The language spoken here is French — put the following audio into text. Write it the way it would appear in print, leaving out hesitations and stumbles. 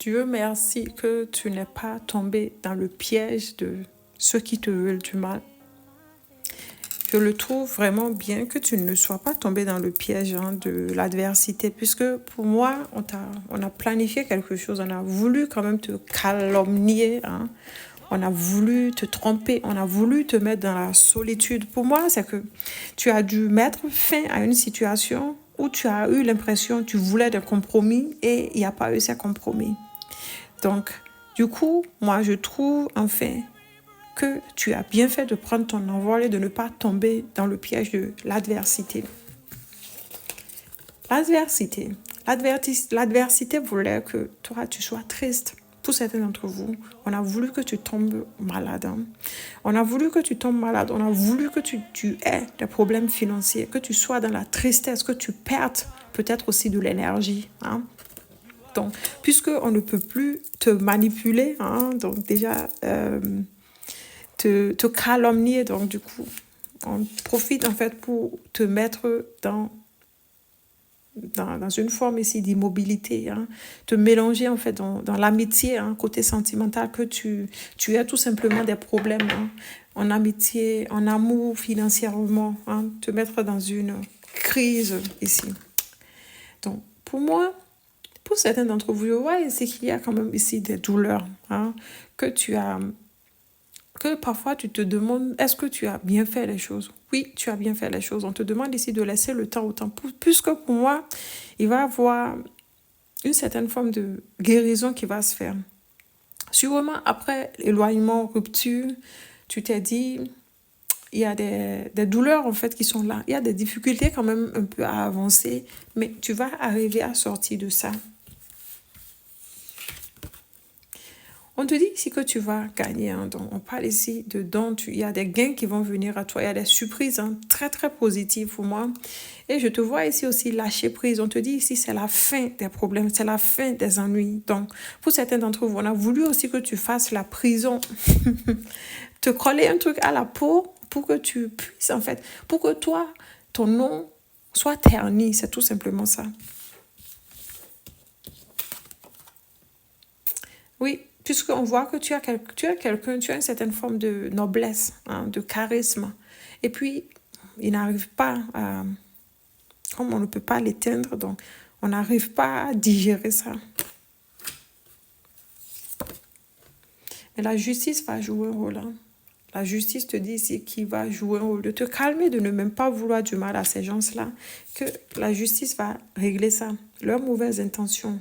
Dieu merci que tu n'es pas tombé dans le piège de ceux qui te veulent du mal. Je le trouve vraiment bien que tu ne sois pas tombé dans le piège de l'adversité, puisque pour moi, on a planifié quelque chose, on a voulu quand même te calomnier, on a voulu te tromper, on a voulu te mettre dans la solitude. Pour moi, c'est que tu as dû mettre fin à une situation où tu as eu l'impression que tu voulais des compromis et il n'y a pas eu ces compromis. Donc, du coup, moi, je trouve enfin que tu as bien fait de prendre ton envol et de ne pas tomber dans le piège de l'adversité. L'adversité voulait que toi, tu sois triste. Pour certains d'entre vous, on a voulu que tu tombes malade. On a voulu que tu tombes malade. On a voulu que tu aies des problèmes financiers, que tu sois dans la tristesse, que tu perdes peut-être aussi de l'énergie. Donc, puisqu'on ne peut plus te manipuler, donc déjà, te calomnier, donc du coup, on profite en fait pour te mettre dans une forme ici d'immobilité, te mélanger en fait dans l'amitié, côté sentimental, que tu as tout simplement des problèmes en amitié, en amour, financièrement, te mettre dans une crise ici. Donc, pour moi, pour certains d'entre vous, je vois ici qu'il y a quand même ici des douleurs, que tu as... que parfois tu te demandes, est-ce que tu as bien fait les choses? Oui, tu as bien fait les choses. On te demande ici de laisser le temps au temps. Puisque pour moi, il va y avoir une certaine forme de guérison qui va se faire. Sûrement, après éloignement, rupture, tu t'es dit, il y a des douleurs en fait qui sont là. Il y a des difficultés quand même un peu à avancer, mais tu vas arriver à sortir de ça. On te dit ici que tu vas gagner. Donc on parle ici de dons. Il y a des gains qui vont venir à toi. Il y a des surprises très, très positives pour moi. Et je te vois ici aussi lâcher prise. On te dit ici, c'est la fin des problèmes. C'est la fin des ennuis. Donc, pour certains d'entre vous, on a voulu aussi que tu fasses la prison. Te coller un truc à la peau pour que tu puisses, en fait, pour que toi, ton nom soit terni. C'est tout simplement ça. Oui. Puisqu'on voit que tu as quelqu'un, tu as une certaine forme de noblesse, de charisme. Et puis, il n'arrive pas à... Comme on ne peut pas l'éteindre, donc on n'arrive pas à digérer ça. Mais la justice va jouer un rôle. La justice te dit ici qu'il va jouer un rôle de te calmer, de ne même pas vouloir du mal à ces gens-là, que la justice va régler ça, leurs mauvaises intentions.